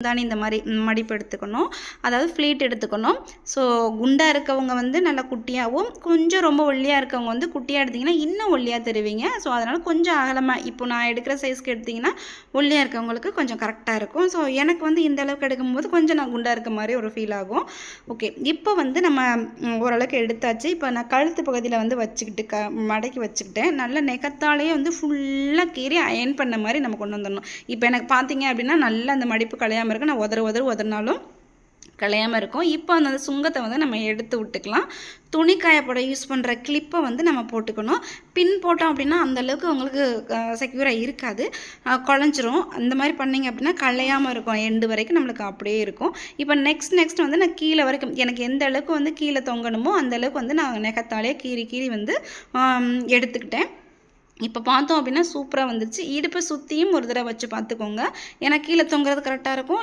முந்தானி இந்த மாதிரி மடிப்பு எடுத்துக்கணும், அதாவது ஃப்ளீட் எடுத்துக்கணும். ஸோ குண்டாக இருக்கவங்க வந்து நல்லா குட்டியாகவும், கொஞ்சம் ரொம்ப ஒல்லியாக இருக்கவங்க வந்து குட்டியாக எடுத்திங்கன்னா இன்னும் ஒல்லியாக தருவீங்க. ஸோ அதனால் கொஞ்சம் அகலமாக, இப்போ நான் எடுக்கிற சைஸ்க்கு எடுத்திங்கன்னா ஒல்லியாக இருக்கவங்களுக்கு கொஞ்சம் கரெக்டாக இருக்கும். ஸோ எனக்கு வந்து இந்த அளவுக்கு எடுக்கும்போது கொஞ்சம் நான் குண்டாக இருக்க மாதிரி ஒரு ஃபீல் ஆகும். ஓகே, இப்போ வந்து நம்ம ஓரளவுக்கு எடுத்தாச்சு. இப்போ நான் கழுத்து பகுதியில் வந்து வச்சுக்கிட்டு மடக்கி வச்சுக்கிட்டேன். நல்லா நெகத்தாலேயே வந்து ஃபுல்லாக கீறி அயன் பண்ண மாதிரி நம்ம கொண்டு வந்துடணும். இப்போ எனக்கு பார்த்தீங்க அப்படின்னா நல்லா அந்த மடிப்பு கலையாமல் இருக்குது. நான் உதறினாலும் கலையாமல் இருக்கும். இப்போ அந்த சுங்கத்தை வந்து நம்ம எடுத்து விட்டுக்கலாம். துணி காயப்போட யூஸ் பண்ணுற கிளிப்பை வந்து நம்ம போட்டுக்கணும். பின் போட்டோம் அப்படின்னா அந்தளவுக்கு உங்களுக்கு செக்யூராக இருக்காது, குழஞ்சிரும். அந்த மாதிரி பண்ணிங்க அப்படின்னா கலையாமல் இருக்கும், எண்டு வரைக்கும் நம்மளுக்கு அப்படியே இருக்கும். இப்போ நெக்ஸ்ட் வந்து நான் கீழே வரைக்கும் எனக்கு எந்த அளவுக்கு வந்து கீழே தொங்கணுமோ அந்தளவுக்கு வந்து நான் நெகத்தாலே கீறி வந்து எடுத்துக்கிட்டேன். இப்போ பார்த்தோம் அப்படின்னா சூப்பராக வந்துச்சு. இடுப்பை சுற்றியும் ஒரு தடவை வச்சு பார்த்துக்கோங்க, ஏன்னா கீழே தொங்குறது கரெக்டாக இருக்கும்.